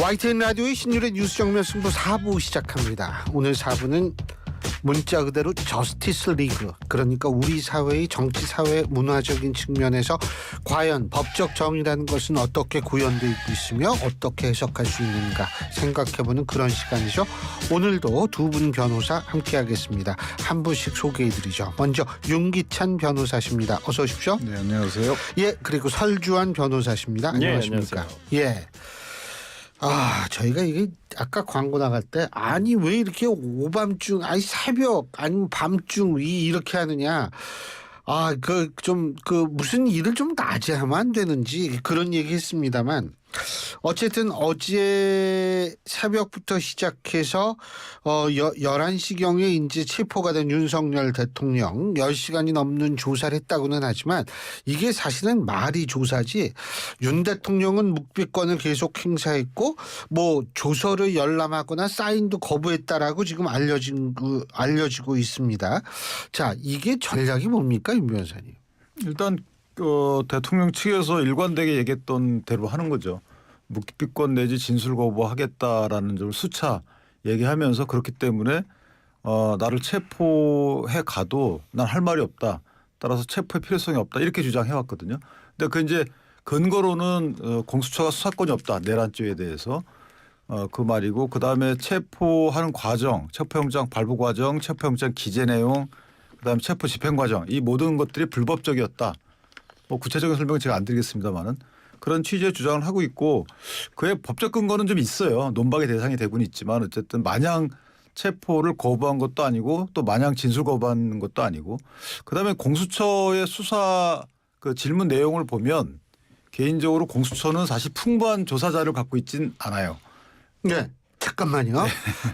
YTN 라디오의 신율의 뉴스 정면 승부 4부 시작합니다. 오늘 4부는 문자 그대로 저스티스 리그, 그러니까 우리 사회의 정치 사회 문화적인 측면에서 과연 법적 정의라는 것은 어떻게 구현되어 있으며 어떻게 해석할 수 있는가 생각해보는 그런 시간이죠. 오늘도 두 분 변호사 함께하겠습니다. 한 분씩 소개해드리죠. 먼저 윤기찬 변호사십니다. 어서 오십시오. 네, 안녕하세요. 예, 그리고 설주환 변호사십니다. 안녕하십니까. 안녕하세요. 예. 저희가 이게 아까 광고 나갈 때 아니 왜 이렇게 오밤중 아니 새벽 아니면 밤중 이렇게 하느냐, 무슨 일을 좀 낮에 하면 안 되는지 그런 얘기 했습니다만, 어쨌든 어제 새벽부터 시작해서 11시경에 이제 체포가 된 윤석열 대통령 10시간이 넘는 조사를 했다고는 하지만 이게 사실은 말이 조사지, 윤 대통령은 묵비권을 계속 행사했고 뭐 조서를 열람하거나 사인도 거부했다라고 지금 알려지고 있습니다. 자, 이게 전략이 뭡니까, 윤 변호사님? 일단 대통령 측에서 일관되게 얘기했던 대로 하는 거죠. 묵비권 내지 진술 거부하겠다라는 점을 수차 얘기하면서, 그렇기 때문에 나를 체포해 가도 난 할 말이 없다. 따라서 체포의 필요성이 없다. 이렇게 주장해 왔거든요. 근데 그 이제 근거로는 공수처가 수사권이 없다. 내란죄에 대해서. 그 말이고, 그다음에 체포하는 과정, 체포영장 발부 과정, 체포영장 기재 내용, 그다음에 체포 집행 과정, 이 모든 것들이 불법적이었다. 뭐 구체적인 설명은 제가 안 드리겠습니다만은 그런 취지의 주장을 하고 있고, 그의 법적 근거는 좀 있어요. 논박의 대상이 되고는 있지만 어쨌든 마냥 체포를 거부한 것도 아니고 또 마냥 진술 거부한 것도 아니고, 그다음에 공수처의 수사 그 질문 내용을 보면 개인적으로 공수처는 사실 풍부한 조사 자료를 갖고 있진 않아요. 네. 잠깐만요.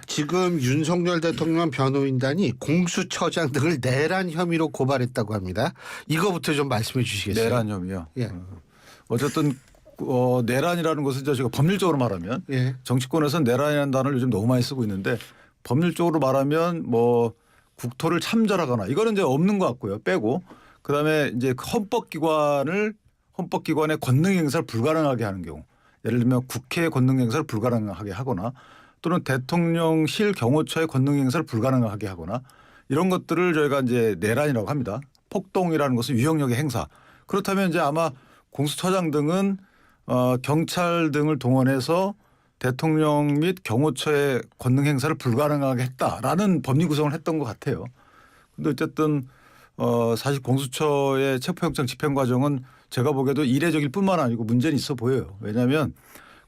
지금 윤석열 대통령 변호인단이 공수처장 등을 내란 혐의로 고발했다고 합니다. 이거부터 좀 말씀해 주시겠어요? 내란 혐의요. 예. 어쨌든 내란이라는 것은 제가 법률적으로 말하면, 예. 정치권에서는 내란이라는 단어를 요즘 너무 많이 쓰고 있는데, 법률적으로 말하면 뭐 국토를 참전하거나 이거는 이제 없는 것 같고요. 빼고, 그다음에 이제 헌법기관의 권능 행사를 불가능하게 하는 경우, 예를 들면 국회 권능 행사를 불가능하게 하거나 또는 대통령실 경호처의 권능 행사를 불가능하게 하거나, 이런 것들을 저희가 이제 내란이라고 합니다. 폭동이라는 것은 위협력의 행사. 그렇다면 이제 아마 공수처장 등은 경찰 등을 동원해서 대통령 및 경호처의 권능 행사를 불가능하게 했다라는 법리 구성을 했던 것 같아요. 그런데 어쨌든 사실 공수처의 체포영장 집행 과정은 제가 보기에도 이례적일 뿐만 아니고 문제는 있어 보여요. 왜냐하면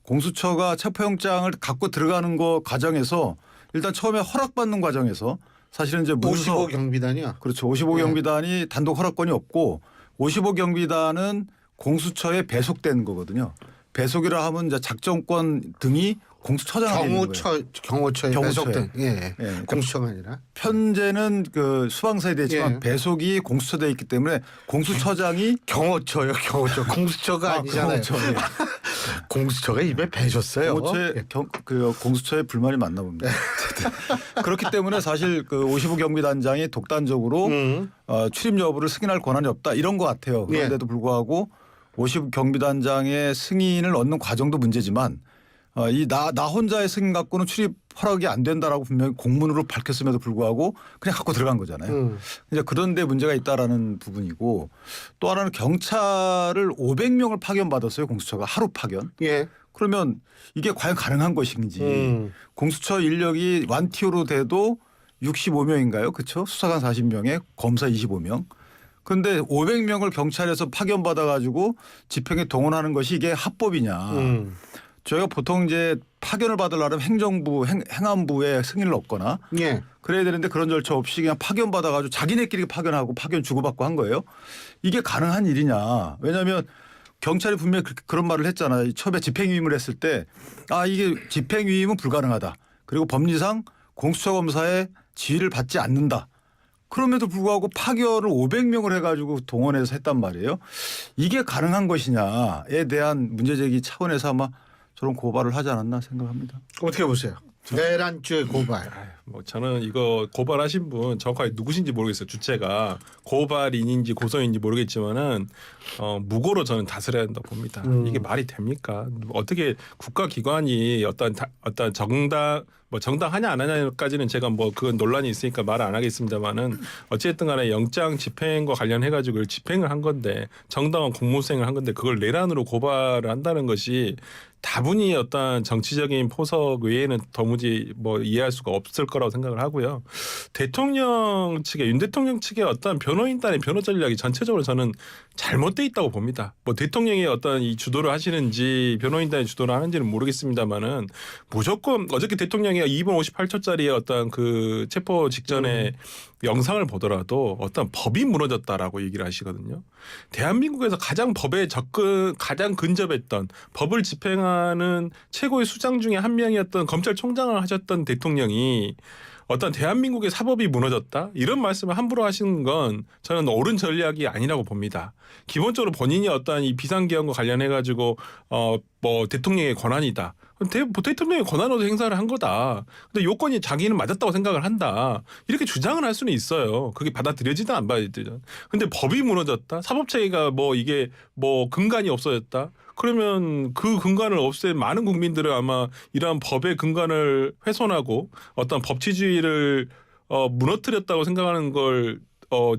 공수처가 체포영장을 갖고 들어가는 거 과정에서 일단 처음에 허락받는 과정에서 사실은 이제 55 경비단이요. 그렇죠. 55 경비단이 단독 허락권이 없고, 55 경비단은 공수처에 배속된 거거든요. 배속이라 하면 이제 작전권 등이 공수처장에 있는 거예요. 경호처에 배속된. 예. 예. 공수처가 아니라. 현재는 그 수방사에 되지만 예. 배속이 공수처되어 있기 때문에 공수처장이 경호처요. 경호처. 공수처가 아니잖아요. 경호처, 예. 공수처가 입에 배셨어요. 공수처에 불만이 많나 봅니다. 그렇기 때문에 사실 그 55 경비단장이 독단적으로 출입 여부를 승인할 권한이 없다, 이런 것 같아요. 그런데도 불구하고 50 경비단장의 승인을 얻는 과정도 문제지만, 나 혼자의 승인 갖고는 출입 허락이 안 된다라고 분명히 공문으로 밝혔음에도 불구하고 그냥 갖고 들어간 거잖아요. 이제 그런데 문제가 있다라는 부분이고, 또 하나는 경찰을 500명을 파견받았어요. 공수처가 하루 파견. 예. 그러면 이게 과연 가능한 것인지. 공수처 인력이 완티오로 돼도 65명인가요? 그렇죠? 수사관 40명에 검사 25명. 그런데 500명을 경찰에서 파견받아 가지고 집행에 동원하는 것이 이게 합법이냐. 저희가 보통 이제 파견을 받으려면 행정부, 행안부에 승인을 얻거나 예. 그래야 되는데 그런 절차 없이 그냥 파견받아 가지고 자기네끼리 파견하고 파견 주고받고 한 거예요. 이게 가능한 일이냐. 왜냐하면 경찰이 분명히 그런 말을 했잖아요. 처음에 집행유임을 했을 때 이게 집행유임은 불가능하다. 그리고 법리상 공수처 검사의 지휘를 받지 않는다. 그럼에도 불구하고 파견을 500명을 해가지고 동원해서 했단 말이에요. 이게 가능한 것이냐에 대한 문제제기 차원에서 아마 저런 고발을 하지 않았나 생각합니다. 어떻게 보세요? 내란죄 고발. 뭐 저는 이거 고발하신 분 정확하게 누구신지 모르겠어요. 주체가 고발인인지 고소인지 모르겠지만은 무고로 저는 다스려야 한다고 봅니다. 이게 말이 됩니까? 어떻게 국가기관이 어떤 정당하냐 안 하냐까지는 제가 뭐 그건 논란이 있으니까 말을 안 하겠습니다만은 어쨌든 간에 영장 집행과 관련해 가지고 집행을 한 건데 정당한 공무수행을 한 건데 그걸 내란으로 고발을 한다는 것이 다분히 어떤 정치적인 포석 외에는 도무지 뭐 이해할 수가 없을 거라고 생각을 하고요. 대통령 측의 윤 대통령 측의 어떤 변호인단의 변호 전략이 전체적으로 저는 잘못돼 있다고 봅니다. 뭐 대통령이 어떤 이 주도를 하시는지 변호인단이 주도를 하는지는 모르겠습니다만은 무조건 어저께 대통령이 2분 58초짜리 어떤 그 체포 직전에 영상을 보더라도 어떤 법이 무너졌다라고 얘기를 하시거든요. 대한민국에서 가장 가장 근접했던 법을 집행하는 최고의 수장 중에 한 명이었던 검찰총장을 하셨던 대통령이 어떤 대한민국의 사법이 무너졌다 이런 말씀을 함부로 하시는 건 저는 옳은 전략이 아니라고 봅니다. 기본적으로 본인이 어떤 이 비상계엄과 관련해 가지고 뭐 대통령의 권한이다. 대통령의 권한으로 행사를 한 거다. 근데 요건이 자기는 맞았다고 생각을 한다. 이렇게 주장을 할 수는 있어요. 그게 받아들여지든 안 받아들여지든. 근데 법이 무너졌다. 사법체계가 뭐 이게 뭐 근간이 없어졌다. 그러면 그 근간을 없앤 많은 국민들은 아마 이러한 법의 근간을 훼손하고 어떤 법치주의를 무너뜨렸다고 생각하는 걸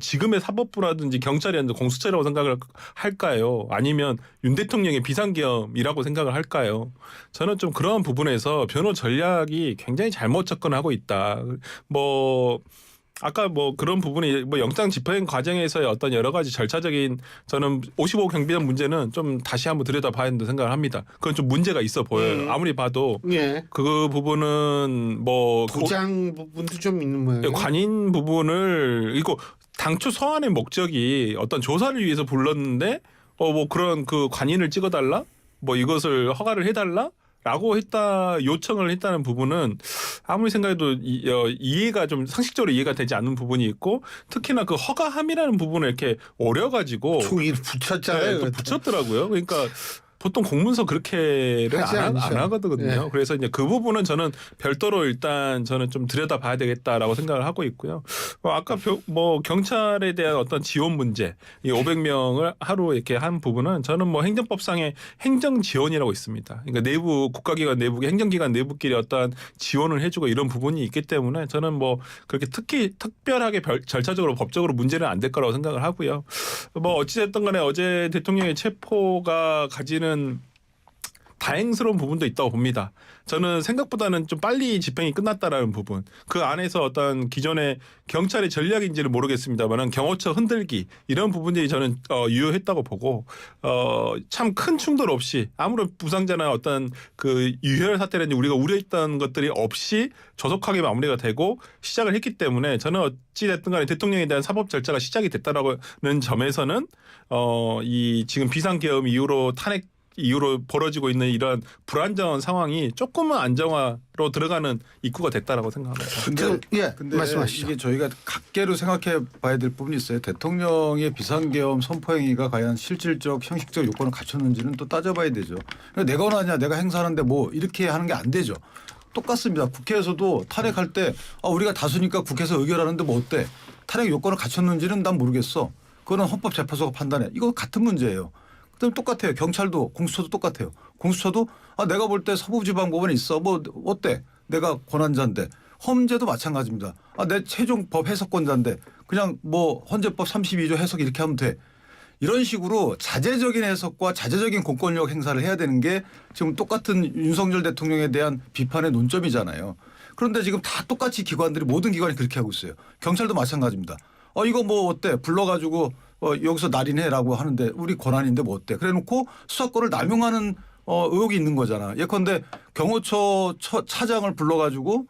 지금의 사법부라든지 경찰이라든지 공수처라고 생각을 할까요? 아니면 윤 대통령의 비상계엄이라고 생각을 할까요? 저는 좀 그런 부분에서 변호 전략이 굉장히 잘못 접근하고 있다. 뭐 아까 뭐 그런 부분이 뭐 영장 집행 과정에서의 어떤 여러 가지 절차적인 저는 55 경비단 문제는 좀 다시 한번 들여다봐야 한다고 생각을 합니다. 그건 좀 문제가 있어 보여요. 아무리 봐도 예. 그 부분은 뭐 부장 부분도 좀 있는 모양이에요. 관인 부분을 이거 당초 서한의 목적이 어떤 조사를 위해서 불렀는데 뭐 그런 그 관인을 찍어달라 뭐 이것을 허가를 해달라 라고 요청을 했다는 부분은 아무리 생각해도 이해가 좀 상식적으로 이해가 되지 않는 부분이 있고 특히나 그 허가함이라는 부분을 이렇게 오려가지고 종이를 붙였잖아요. 또 붙였더라고요. 그러니까 보통 공문서 그렇게를 하지 안 않죠. 하거든요. 네. 그래서 이제 그 부분은 저는 별도로 일단 저는 좀 들여다봐야 되겠다라고 생각을 하고 있고요. 아까 뭐 경찰에 대한 어떤 지원 문제, 이 500명을 하루 이렇게 한 부분은 저는 뭐 행정법상의 행정 지원이라고 있습니다. 그러니까 내부 국가기관 내부 행정기관 내부끼리 어떤 지원을 해주고 이런 부분이 있기 때문에 저는 뭐 그렇게 특별하게 절차적으로 법적으로 문제는 안 될 거라고 생각을 하고요. 뭐 어찌됐든 간에 어제 대통령의 체포가 가지는 다행스러운 부분도 있다고 봅니다. 저는 생각보다는 좀 빨리 집행이 끝났다라는 부분. 그 안에서 어떤 기존의 경찰의 전략인지는 모르겠습니다만은 경호처 흔들기 이런 부분들이 저는 유효했다고 보고 참 큰 충돌 없이 아무런 부상자나 어떤 그 유혈 사태라든지 우리가 우려했던 것들이 없이 조속하게 마무리가 되고 시작을 했기 때문에 저는 어찌 됐든 간에 대통령에 대한 사법 절차가 시작이 됐다라는 점에서는 이 지금 비상계엄 이후로 탄핵 이후로 벌어지고 있는 이런 불안정한 상황이 조금은 안정화로 들어가는 입구가 됐다라고 생각합니다. 근데 말씀하시죠. 이게 저희가 각계로 생각해 봐야 될 부분이 있어요. 대통령의 비상계엄 선포행위가 과연 실질적 형식적 요건을 갖췄는지는 또 따져봐야 되죠. 그러니까 내가 원하냐 내가 행사하는데 뭐 이렇게 하는 게 안 되죠. 똑같습니다. 국회에서도 탄핵할 때 우리가 다수니까 국회에서 의결하는데 뭐 어때? 탄핵 요건을 갖췄는지는 난 모르겠어. 그거는 헌법재판소가 판단해. 이거 같은 문제예요. 그럼 똑같아요. 경찰도 공수처도 똑같아요. 공수처도 내가 볼 때 서부지방법원에 있어. 뭐 어때? 내가 권한자인데. 헌재도 마찬가지입니다. 내 최종 법 해석권자인데 그냥 뭐 헌재법 32조 해석 이렇게 하면 돼. 이런 식으로 자제적인 해석과 자제적인 공권력 행사를 해야 되는 게 지금 똑같은 윤석열 대통령에 대한 비판의 논점이잖아요. 그런데 지금 다 똑같이 기관들이 모든 기관이 그렇게 하고 있어요. 경찰도 마찬가지입니다. 이거 뭐 어때? 불러가지고 여기서 날인해라고 하는데 우리 권한인데 뭐 어때? 그래놓고 수사권을 남용하는 의혹이 있는 거잖아. 예컨대 경호처 차장을 불러가지고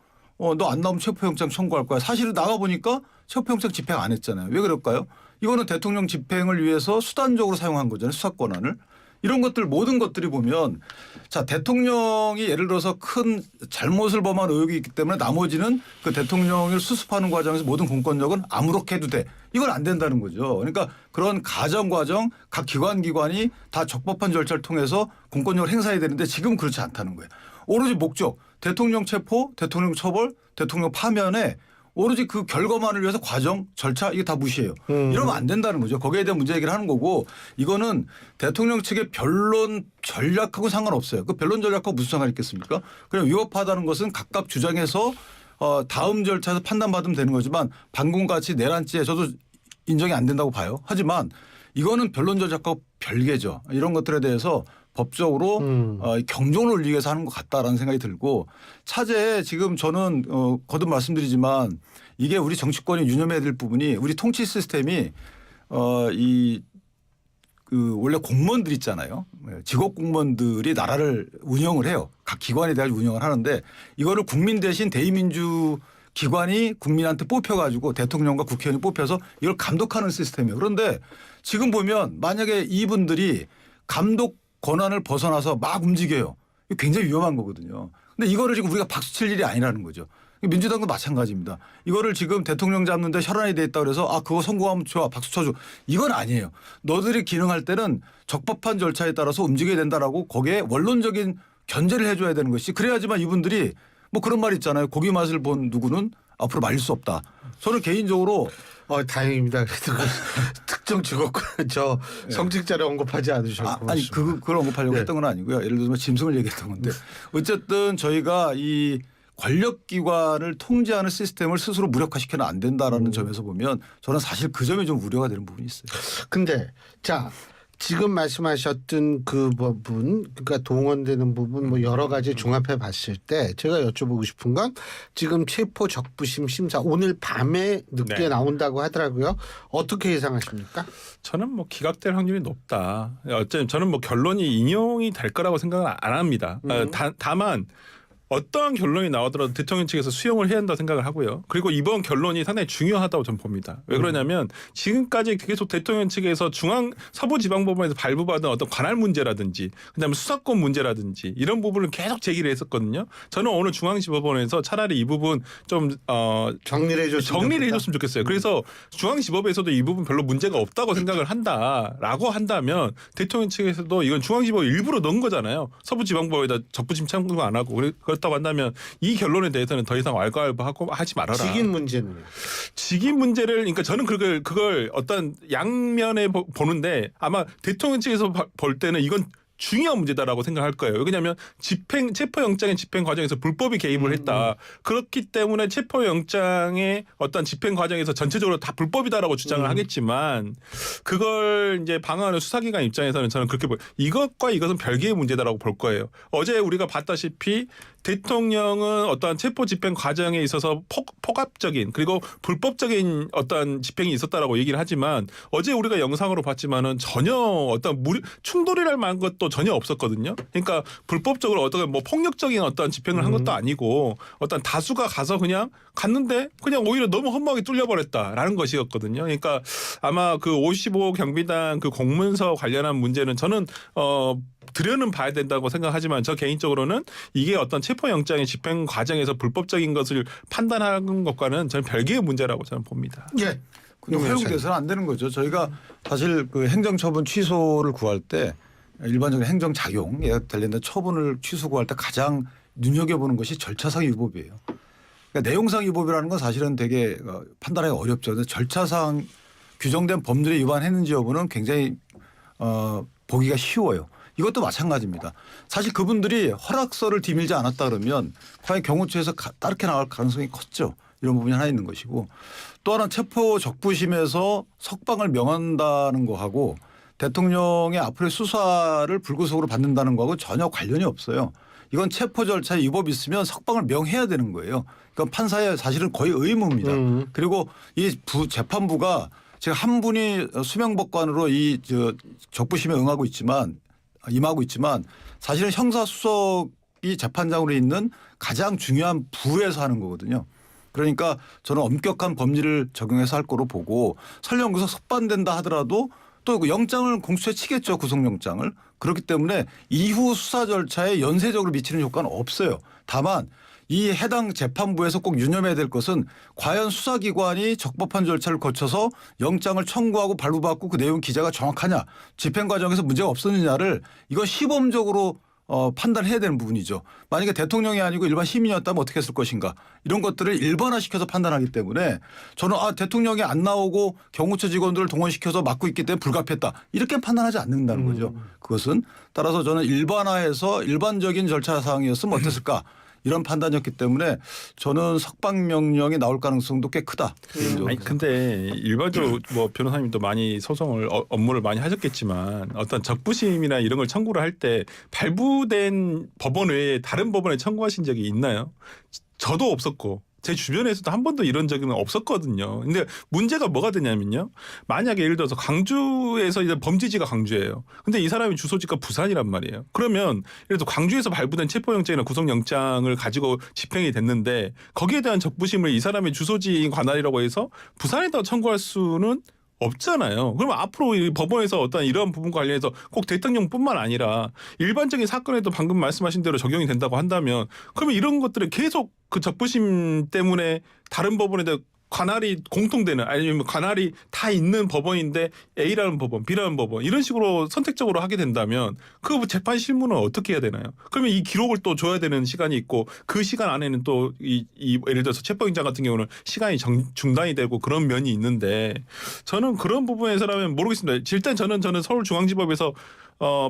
너 안 나오면 체포영장 청구할 거야. 사실은 나가보니까 체포영장 집행 안 했잖아요. 왜 그럴까요? 이거는 대통령 집행을 위해서 수단적으로 사용한 거잖아요. 수사권한을. 이런 것들 모든 것들이 보면 자 대통령이 예를 들어서 큰 잘못을 범한 의혹이 있기 때문에 나머지는 그 대통령을 수습하는 과정에서 모든 공권력은 아무렇게 해도 돼. 이건 안 된다는 거죠. 그러니까 그런 과정 각 기관이 다 적법한 절차를 통해서 공권력을 행사해야 되는데 지금 그렇지 않다는 거예요. 오로지 목적 대통령 체포, 대통령 처벌, 대통령 파면에 오로지 그 결과만을 위해서 과정, 절차 이게 다 무시해요. 이러면 안 된다는 거죠. 거기에 대한 문제 얘기를 하는 거고 이거는 대통령 측의 변론 전략하고 상관없어요. 그 변론 전략하고 무슨 상관이 있겠습니까? 그냥 위법하다는 것은 각각 주장해서 다음 절차에서 판단받으면 되는 거지만 방금같이 내란죄 저도 인정이 안 된다고 봐요. 하지만 이거는 변론 전략하고 별개죠. 이런 것들에 대해서 법적으로 경종을 울리기 위해서 하는 것 같다라는 생각이 들고 차제에 지금 저는 거듭 말씀드리지만 이게 우리 정치권이 유념해야 될 부분이 우리 통치 시스템이 원래 공무원들 있잖아요. 직업 공무원들이 나라를 운영을 해요. 각 기관에 대한 운영을 하는데 이거를 국민 대신 대의민주 기관이 국민한테 뽑혀가지고 대통령과 국회의원이 뽑혀서 이걸 감독하는 시스템이에요. 그런데 지금 보면 만약에 이분들이 감독 권한을 벗어나서 막 움직여요. 이거 굉장히 위험한 거거든요. 근데 이거를 지금 우리가 박수 칠 일이 아니라는 거죠. 민주당도 마찬가지입니다. 이거를 지금 대통령 잡는데 혈안이 돼 있다 그래서 그거 성공하면 좋아 박수 쳐줘. 이건 아니에요. 너들이 기능할 때는 적법한 절차에 따라서 움직여야 된다라고 거기에 원론적인 견제를 해줘야 되는 것이 그래야지만 이분들이 뭐 그런 말 있잖아요. 고기 맛을 본 누구는 앞으로 말릴 수 없다. 저는 개인적으로 다행입니다. 그래도 특정 직업군 저 성직자를 언급하지 않으셨고. 아니 그걸 언급하려고 했던 건 아니고요. 예를 들면 짐승을 얘기했던 건데 어쨌든 저희가 이 권력기관을 통제하는 시스템을 스스로 무력화시켜는 안 된다라는 점에서 보면 저는 사실 그 점이 좀 우려가 되는 부분이 있어요. 근데 자 지금 말씀하셨던 그 부분 그러니까 동원되는 부분 뭐 여러 가지 종합해 봤을 때 제가 여쭤보고 싶은 건 지금 체포 적부심 심사 오늘 밤에 늦게 네. 나온다고 하더라고요. 어떻게 예상하십니까? 저는 뭐 기각될 확률이 높다. 어쨌든 저는 뭐 결론이 인용이 될 거라고 생각은 안 합니다. 다만 어떠한 결론이 나오더라도 대통령 측에서 수용을 해야 한다고 생각을 하고요. 그리고 이번 결론이 상당히 중요하다고 저는 봅니다. 왜 그러냐면 지금까지 계속 대통령 측에서 서부지방법원에서 발부받은 어떤 관할 문제라든지 그다음에 수사권 문제라든지 이런 부분을 계속 제기를 했었거든요. 저는 오늘 중앙지법원에서 차라리 이 부분 좀 정리를 해줬으면 좋겠어요. 그래서 중앙지법에서도 이 부분 별로 문제가 없다고 생각을 한다라고 한다면 대통령 측에서도 이건 중앙지법 일부러 넣은 거잖아요. 서부지방법에다 적부심 참고 안 하고 그렇다고 한다면 이 결론에 대해서는 더 이상 왈가왈부하고 하지 말아라. 직인 문제는 직인 문제를 그러니까 저는 그걸 어떤 양면에 보는데 아마 대통령 측에서 볼 때는 이건 중요한 문제다라고 생각할 거예요. 왜냐하면 체포영장의 집행 과정에서 불법이 개입을 했다. 그렇기 때문에 체포영장의 어떤 집행 과정에서 전체적으로 다 불법이다라고 주장을 하겠지만 그걸 이제 방어하는 수사기관 입장에서는 저는 그렇게 이것과 이것은 별개의 문제다라고 볼 거예요. 어제 우리가 봤다시피 대통령은 어떠한 체포 집행 과정에 있어서 폭압적인 그리고 불법적인 어떤 집행이 있었다라고 얘기를 하지만 어제 우리가 영상으로 봤지만은 전혀 어떤 충돌이랄 만한 것도 전혀 없었거든요. 그러니까 불법적으로 어떤 뭐 폭력적인 어떤 집행을 한 것도 아니고 어떤 다수가 가서 그냥 갔는데 그냥 오히려 너무 험하게 뚫려버렸다라는 것이었거든요. 그러니까 아마 그 55 경비단 그 공문서 관련한 문제는 저는 들여는 봐야 된다고 생각하지만 저 개인적으로는 이게 어떤 체포영장의 집행 과정에서 불법적인 것을 판단하는 것과는 저는 별개의 문제라고 저는 봅니다. 예. 근데 허용돼서는 안 되는 거죠. 저희가 사실 그 행정처분 취소를 구할 때 일반적인 행정작용에 관련된 처분을 취소 구할 때 가장 눈여겨보는 것이 절차상 위법이에요. 그러니까 내용상 위법이라는 건 사실은 되게 판단하기 어렵죠. 근데 절차상 규정된 법률에 위반했는지 여부는 굉장히 보기가 쉬워요. 이것도 마찬가지입니다. 사실 그분들이 허락서를 뒤밀지 않았다 그러면 과연 경호처에서 따르게 나갈 가능성이 컸죠. 이런 부분이 하나 있는 것이고 또 하나 체포 적부심에서 석방을 명한다는 거하고 대통령의 앞으로의 수사를 불구속으로 받는다는 거하고 전혀 관련이 없어요. 이건 체포 절차에 위법이 있으면 석방을 명해야 되는 거예요. 그러니까 판사의 사실은 거의 의무입니다. 그리고 이 재판부가 지금 한 분이 수명법관으로 이 적부심에 임하고 있지만 사실은 형사수석이 재판장으로 있는 가장 중요한 부에서 하는 거거든요. 그러니까 저는 엄격한 법리를 적용해서 할 거로 보고 설령 그래서 석방된다 하더라도 또 영장을 공수처에 치겠죠. 구속영장을. 그렇기 때문에 이후 수사 절차에 연쇄적으로 미치는 효과는 없어요. 다만 이 해당 재판부에서 꼭 유념해야 될 것은 과연 수사기관이 적법한 절차를 거쳐서 영장을 청구하고 발부받고 그 내용 기재가 정확하냐 집행 과정에서 문제가 없었느냐를 이건 시범적으로 판단해야 되는 부분이죠. 만약에 대통령이 아니고 일반 시민이었다면 어떻게 했을 것인가 이런 것들을 일반화시켜서 판단하기 때문에 저는 대통령이 안 나오고 경호처 직원들을 동원시켜서 막고 있기 때문에 불가피했다 이렇게 판단하지 않는다는 거죠. 그것은 따라서 저는 일반화해서 일반적인 절차 사항이었으면 어땠을까 이런 판단이었기 때문에 저는 석방명령이 나올 가능성도 꽤 크다. 아니 근데 일반적으로 뭐 변호사님도 많이 소송을 업무를 많이 하셨겠지만 어떤 적부심이나 이런 걸 청구를 할 때 발부된 법원 외에 다른 법원에 청구하신 적이 있나요? 저도 없었고 제 주변에서도 한 번도 이런 적은 없었거든요. 근데 문제가 뭐가 되냐면요. 만약에 예를 들어서 광주에서 이제 범죄지가 광주예요. 근데 이 사람이 주소지가 부산이란 말이에요. 그러면 예를 들어서 광주에서 발부된 체포영장이나 구속영장을 가지고 집행이 됐는데 거기에 대한 적부심을 이 사람의 주소지인 관할이라고 해서 부산에다 청구할 수는 없잖아요. 그럼 앞으로 이 법원에서 어떤 이러한 부분 관련해서 꼭 대통령뿐만 아니라 일반적인 사건에도 방금 말씀하신 대로 적용이 된다고 한다면 그러면 이런 것들을 계속 그 적부심 때문에 다른 법원에다 관할이 공통되는 아니면 관할이 다 있는 법원인데 A라는 법원, B라는 법원 이런 식으로 선택적으로 하게 된다면 그 재판 실무는 어떻게 해야 되나요? 그러면 이 기록을 또 줘야 되는 시간이 있고 그 시간 안에는 또 이 예를 들어서 체포영장 같은 경우는 시간이 중단이 되고 그런 면이 있는데 저는 그런 부분에서라면 모르겠습니다. 일단 저는 서울중앙지법에서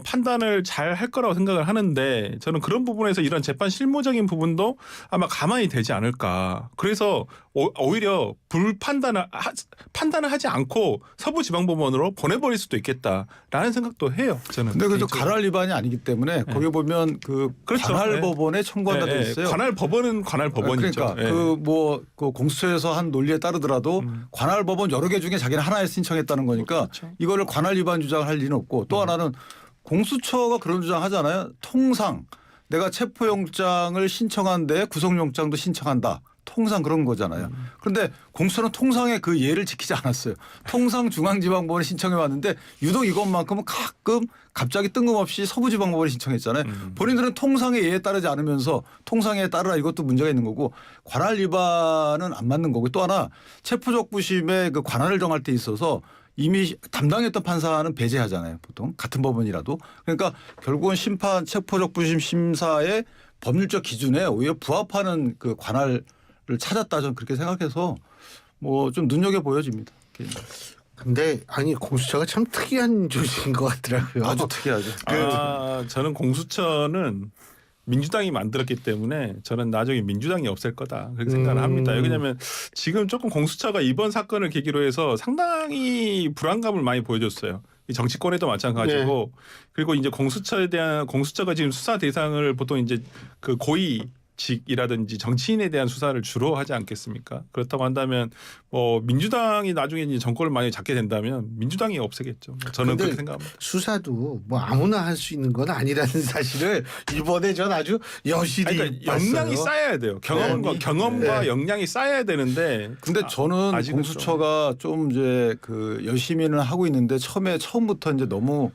판단을 잘 할 거라고 생각을 하는데 저는 그런 부분에서 이런 재판 실무적인 부분도 아마 가만히 되지 않을까. 그래서 오히려 판단을 하지 않고 서부지방법원으로 보내버릴 수도 있겠다라는 생각도 해요. 저는. 근데 그래도 관할 위반이 아니기 때문에 거기 보면 그 그렇죠. 관할법원에 청구한다 돼 있어요. 관할법원은 관할법원이죠. 그러니까 그 공수처에서 한 논리에 따르더라도 관할법원 여러 개 중에 자기는 하나에 신청했다는 거니까 그렇죠. 이거를 관할 위반 주장을 할 리는 없고 또 하나는 공수처가 그런 주장 하잖아요. 통상 내가 체포영장을 신청한데 구속영장도 신청한다. 통상 그런 거잖아요. 그런데 공수처는 통상의 그 예를 지키지 않았어요. 통상 중앙지방법원에 신청해 왔는데 유독 이것만큼은 가끔 갑자기 뜬금없이 서부지방법원에 신청했잖아요. 본인들은 통상의 예에 따르지 않으면서 통상에 따르라 이것도 문제가 있는 거고 관할 위반은 안 맞는 거고 또 하나 체포적부심의 그 관할을 정할 때 있어서 이미 담당했던 판사는 배제하잖아요. 보통 같은 법원이라도. 그러니까 결국은 심판 체포적부심 심사의 법률적 기준에 오히려 부합하는 그 관할을 찾았다 저는 그렇게 생각해서 뭐 좀 눈여겨 보여집니다. 근데 아니 공수처가 참 특이한 조직인 것 같더라고요. 아주 특이하죠. 저는 공수처는 민주당이 만들었기 때문에 저는 나중에 민주당이 없앨 거다 그렇게 생각을 합니다. 왜냐하면 지금 조금 공수처가 이번 사건을 계기로 해서 상당히 불안감을 많이 보여줬어요. 이 정치권에도 마찬가지고 그리고 이제 공수처가 지금 수사 대상을 보통 이제 그 고위직이라든지 정치인에 대한 수사를 주로 하지 않겠습니까? 그렇다고 한다면 뭐 민주당이 나중에 이제 정권을 많이 잡게 된다면 민주당이 없애겠죠. 저는 그렇게 생각합니다. 수사도 뭐 아무나 할 수 있는 건 아니라는 사실을 이번에 전 아주 여실히 그러니까 역량이 쌓여야 돼요. 경험과 역량이 쌓여야 되는데. 근데 저는 공수처가 좀 이제 그 열심히는 하고 있는데 처음부터 이제 너무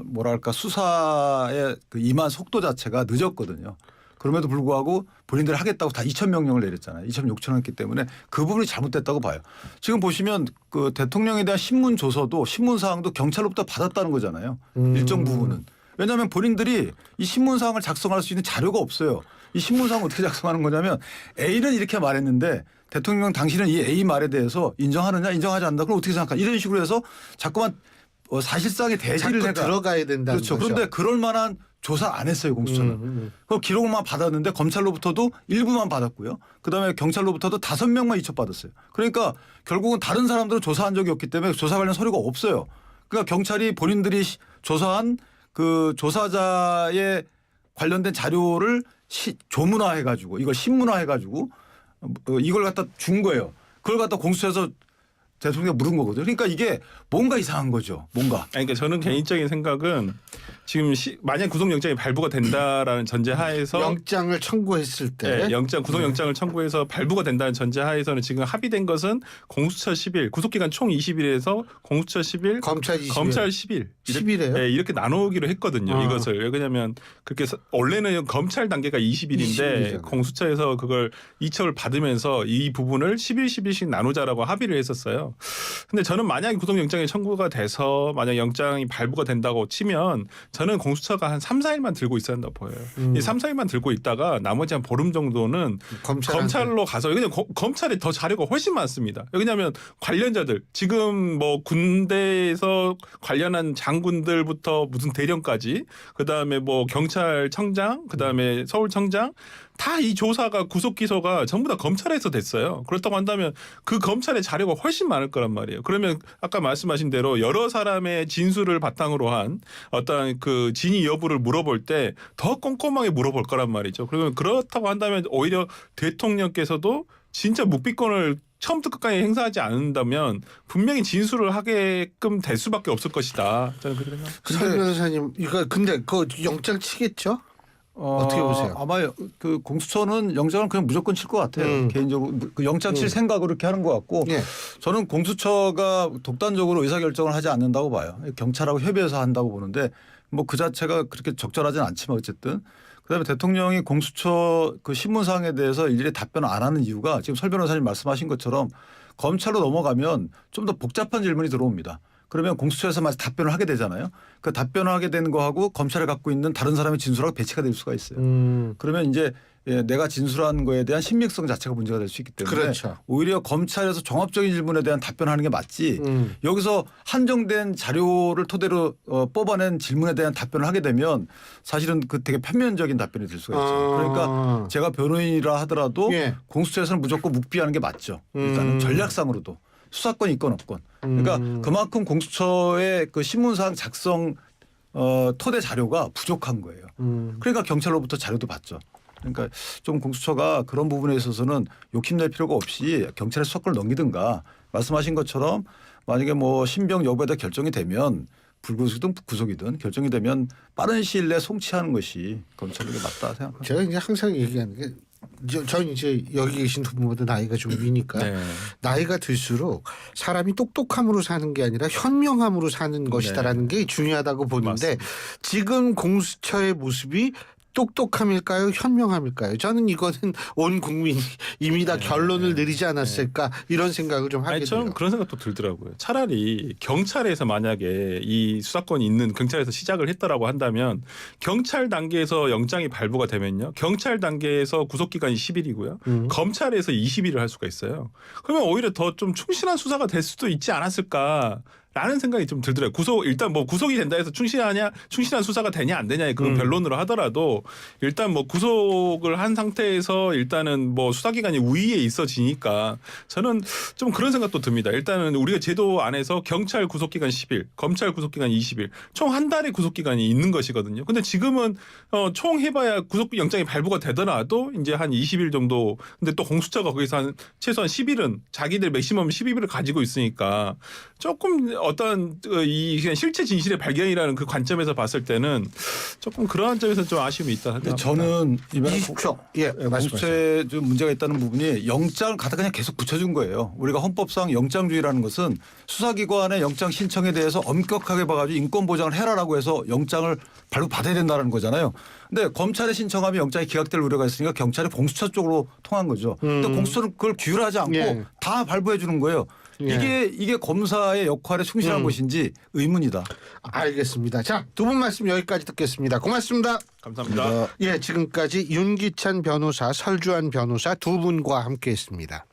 뭐랄까 수사의 그 임한 속도 자체가 늦었거든요. 그럼에도 불구하고 본인들이 하겠다고 다 2,000명령을 내렸잖아요. 2,600명 했기 때문에 그 부분이 잘못됐다고 봐요. 지금 보시면 그 대통령에 대한 신문 조서도 신문 사항도 경찰로부터 받았다는 거잖아요. 일정 부분은. 왜냐하면 본인들이 이 신문 사항을 작성할 수 있는 자료가 없어요. 이 신문 사항을 어떻게 작성하는 거냐면 A는 이렇게 말했는데 대통령 당신은 이 A 말에 대해서 인정하느냐 인정하지 않는다. 그럼 어떻게 생각하냐. 이런 식으로 해서 자꾸만 사실상의 대지를 자꾸 들어가야 된다는 그렇죠. 거죠. 그런데 그럴 만한 조사 안 했어요 공수처는. 그 기록만 받았는데 검찰로부터도 일부만 받았고요. 그다음에 경찰로부터도 5명만 이첩받았어요. 그러니까 결국은 다른 사람들은 조사한 적이 없기 때문에 조사 관련 서류가 없어요. 그러니까 경찰이 본인들이 조사한 그 조사자의 관련된 자료를 조문화해가지고 이걸 신문화해가지고 이걸 갖다 준 거예요. 그걸 갖다 공수처에서 대통령이 물은 거거든요. 그러니까 이게 뭔가 이상한 거죠. 뭔가. 그러니까 저는 개인적인 생각은 지금 만약 구속영장이 발부가 된다라는 전제하에서 영장을 청구했을 때 구속영장을 청구해서 발부가 된다는 전제하에서는 지금 합의된 것은 공수처 10일 구속기간 총 20일에서 공수처 10일 검찰 20일. 검찰 10일 10일에요? 네, 이렇게 나누기로 했거든요. 아. 이것을 왜냐하면 그렇게 원래는 검찰 단계가 20일인데 20일이잖아요. 공수처에서 그걸 이첩을 받으면서 이 부분을 10일씩 나누자라고 합의를 했었어요. 근데 저는 만약에 구속영장이 청구가 돼서 만약 영장이 발부가 된다고 치면 저는 공수처가 한 3, 4일만 들고 있어야 한다고 보여요. 이 3, 4일만 들고 있다가 나머지 한 보름 정도는 검찰로 가서 왜냐면 검찰에 더 자료가 훨씬 많습니다. 왜냐하면 관련자들 지금 뭐 군대에서 관련한 장군들부터 무슨 대령까지 그다음에 뭐 경찰청장 그다음에 서울청장 다 이 조사가 구속 기소가 전부 다 검찰에서 됐어요. 그렇다고 한다면 그 검찰의 자료가 훨씬 많을 거란 말이에요. 그러면 아까 말씀하신 대로 여러 사람의 진술을 바탕으로 한 어떤 그 진위 여부를 물어볼 때 더 꼼꼼하게 물어볼 거란 말이죠. 그러면 그렇다고 한다면 오히려 대통령께서도 진짜 묵비권을 처음부터 끝까지 행사하지 않는다면 분명히 진술을 하게끔 될 수밖에 없을 것이다. 저는 그렇게 생각합니다. 설 변호사님 이거 근데 그 영장 치겠죠? 어떻게 보세요? 아마 그 공수처는 영장을 그냥 무조건 칠 것 같아요. 개인적으로 그 영장 칠 생각으로 이렇게 하는 것 같고 예. 저는 공수처가 독단적으로 의사결정을 하지 않는다고 봐요. 경찰하고 협의해서 한다고 보는데 뭐 그 자체가 그렇게 적절하진 않지만 어쨌든 그다음에 대통령이 공수처 그 신문사항에 대해서 일일이 답변을 안 하는 이유가 지금 설 변호사님 말씀하신 것처럼 검찰로 넘어가면 좀 더 복잡한 질문이 들어옵니다. 그러면 공수처에서만 답변을 하게 되잖아요. 그 답변을 하게 되는 거하고 검찰에 갖고 있는 다른 사람의 진술하고 배치가 될 수가 있어요. 그러면 이제 내가 진술한 거에 대한 신빙성 자체가 문제가 될 수 있기 때문에 그렇죠. 오히려 검찰에서 종합적인 질문에 대한 답변하는 게 맞지 여기서 한정된 자료를 토대로 뽑아낸 질문에 대한 답변을 하게 되면 사실은 그 되게 편면적인 답변이 될 수가 있죠. 그러니까 제가 변호인이라 하더라도 예. 공수처에서는 무조건 묵비하는 게 맞죠. 일단은 전략상으로도 수사권 있건 없건. 그러니까 그만큼 공수처의 그 신문사항 작성 토대 자료가 부족한 거예요. 그러니까 경찰로부터 자료도 받죠. 그러니까 좀 공수처가 그런 부분에 있어서는 욕심낼 필요가 없이 경찰에 수사권을 넘기든가 말씀하신 것처럼 만약에 뭐 신병 여부에 대해 결정이 되면 불구속이든 구속이든 결정이 되면 빠른 시일 내에 송치하는 것이 검찰에게 맞다 생각합니다. 제가 이제 항상 얘기하는 게 전 이제 여기 계신 두 분보다 나이가 좀 위니까 네. 나이가 들수록 사람이 똑똑함으로 사는 게 아니라 현명함으로 사는 것이다라는 게 중요하다고 보는데 맞습니다. 지금 공수처의 모습이 똑똑함일까요? 현명함일까요? 저는 이거는 온 국민이 이미 다 결론을 내리지 않았을까 이런 생각을 좀 하게 아니, 저는 돼요. 그런 생각도 들더라고요. 차라리 경찰에서 만약에 이 수사권이 있는 경찰에서 시작을 했다라고 한다면 경찰 단계에서 영장이 발부가 되면요. 경찰 단계에서 구속기간이 10일이고요. 검찰에서 20일을 할 수가 있어요. 그러면 오히려 더 좀 충실한 수사가 될 수도 있지 않았을까. 라는 생각이 좀 들더라고요. 일단 뭐 구속이 된다 해서 충실한 수사가 되냐 안 되냐의 그건 변론으로 하더라도 일단 뭐 구속을 한 상태에서 일단은 뭐 수사기간이 우위에 있어지니까 저는 좀 그런 생각도 듭니다. 일단은 우리가 제도 안에서 경찰 구속기간 10일, 검찰 구속기간 20일, 총 한 달의 구속기간이 있는 것이거든요. 근데 지금은 총 해봐야 구속영장이 발부가 되더라도 이제 한 20일 정도. 근데 또 공수처가 거기서 한 최소한 10일은 자기들 맥시멈 12일을 가지고 있으니까 조금 어떤 이 그냥 실체 진실의 발견이라는 그 관점에서 봤을 때는 조금 그러한 점에서 좀 아쉬움이 있다. 근데 저는 이번에 20초. 예, 말씀하세요. 공수처에 좀 문제가 있다는 부분이 영장을 갖다 그냥 계속 붙여준 거예요. 우리가 헌법상 영장주의라는 것은 수사기관의 영장 신청에 대해서 엄격하게 봐가지고 인권 보장을 해라라고 해서 영장을 발부받아야 된다는 거잖아요. 근데 검찰에 신청하면 영장이 기각될 우려가 있으니까 경찰이 공수처 쪽으로 통한 거죠. 근데 공수처는 그걸 규율하지 않고 예. 다 발부해 주는 거예요. 예. 이게 검사의 역할에 충실한 것인지 의문이다. 알겠습니다. 자, 두 분 말씀 여기까지 듣겠습니다. 고맙습니다. 감사합니다. 예, 지금까지 윤기찬 변호사, 설주환 변호사 두 분과 함께했습니다.